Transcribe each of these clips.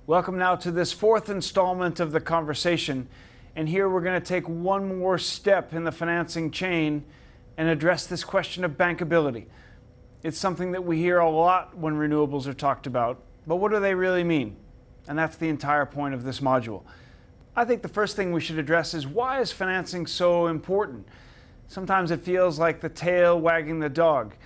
Welcome now to this fourth installment of the conversation. And here we're going to take one more step in the financing chain and address this question of bankability. It's something that we hear a lot when renewables are talked about, but what do they really mean? And that's the entire point of this module. I think the first thing we should address is, why is financing so important? Sometimes it feels like the tail wagging the dog,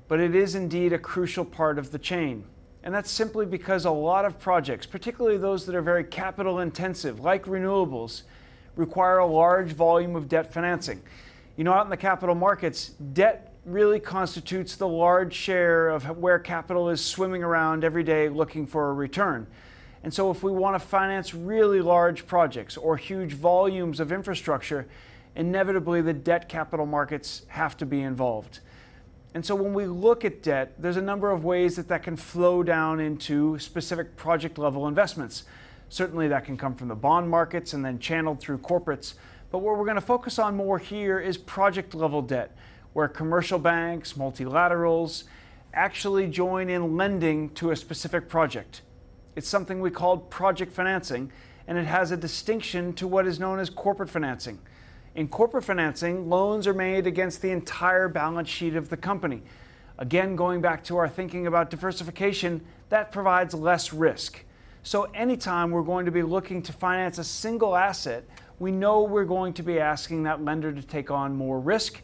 but it is indeed a crucial part of the chain. And that's simply because a lot of projects, particularly those that are very capital intensive, like renewables, require a large volume of debt financing. You know, out in the capital markets, debt really constitutes the large share of where capital is swimming around every day looking for a return. And so if we want to finance really large projects or huge volumes of infrastructure, inevitably the debt capital markets have to be involved. And so when we look at debt, there's a number of ways that can flow down into specific project level investments. Certainly that can come from the bond markets and then channeled through corporates. But what we're going to focus on more here is project level debt, where commercial banks, multilaterals, actually join in lending to a specific project. It's something we call project financing, and it has a distinction to what is known as corporate financing. In corporate financing, loans are made against the entire balance sheet of the company. Again, going back to our thinking about diversification, that provides less risk. So anytime we're going to be looking to finance a single asset, we know we're going to be asking that lender to take on more risk.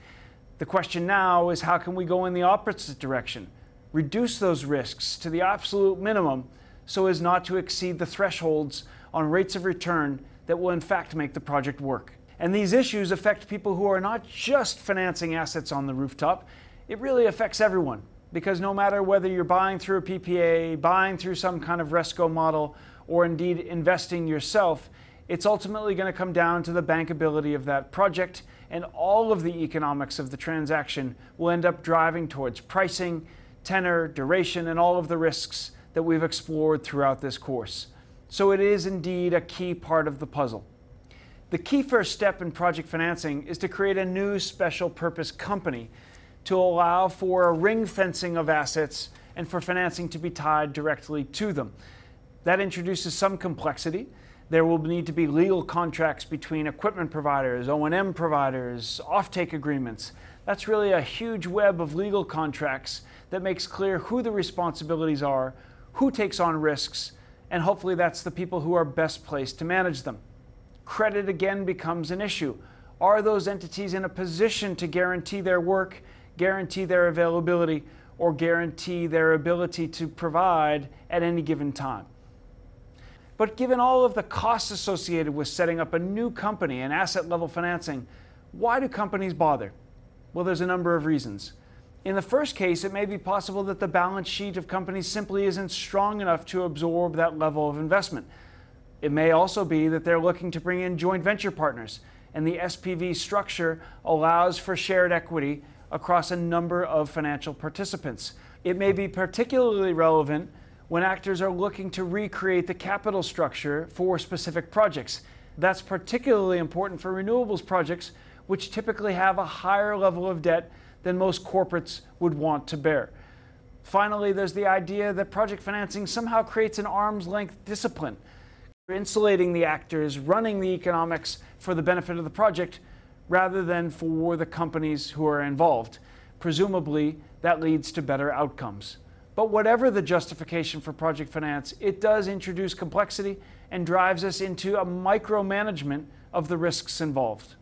The question now is, how can we go in the opposite direction? Reduce those risks to the absolute minimum so as not to exceed the thresholds on rates of return that will in fact make the project work. And these issues affect people who are not just financing assets on the rooftop. It really affects everyone, because no matter whether you're buying through a PPA, buying through some kind of RESCO model, or indeed investing yourself, it's ultimately going to come down to the bankability of that project, and all of the economics of the transaction will end up driving towards pricing, tenor, duration, and all of the risks that we've explored throughout this course. So it is indeed a key part of the puzzle. The key first step in project financing is to create a new special purpose company to allow for a ring fencing of assets and for financing to be tied directly to them. That introduces some complexity. There will need to be legal contracts between equipment providers, O&M providers, offtake agreements. That's really a huge web of legal contracts that makes clear who the responsibilities are, who takes on risks, and hopefully that's the people who are best placed to manage them. Credit again becomes an issue. Are those entities in a position to guarantee their work, guarantee their availability, or guarantee their ability to provide at any given time? But given all of the costs associated with setting up a new company and asset level financing, why do companies bother? Well, there's a number of reasons. In the first case, it may be possible that the balance sheet of companies simply isn't strong enough to absorb that level of investment. It may also be that they're looking to bring in joint venture partners, and the SPV structure allows for shared equity across a number of financial participants. It may be particularly relevant when actors are looking to recreate the capital structure for specific projects. That's particularly important for renewables projects, which typically have a higher level of debt than most corporates would want to bear. Finally, there's the idea that project financing somehow creates an arm's length discipline, insulating the actors running the economics for the benefit of the project rather than for the companies who are involved. Presumably, that leads to better outcomes. But whatever the justification for project finance, it does introduce complexity and drives us into a micromanagement of the risks involved.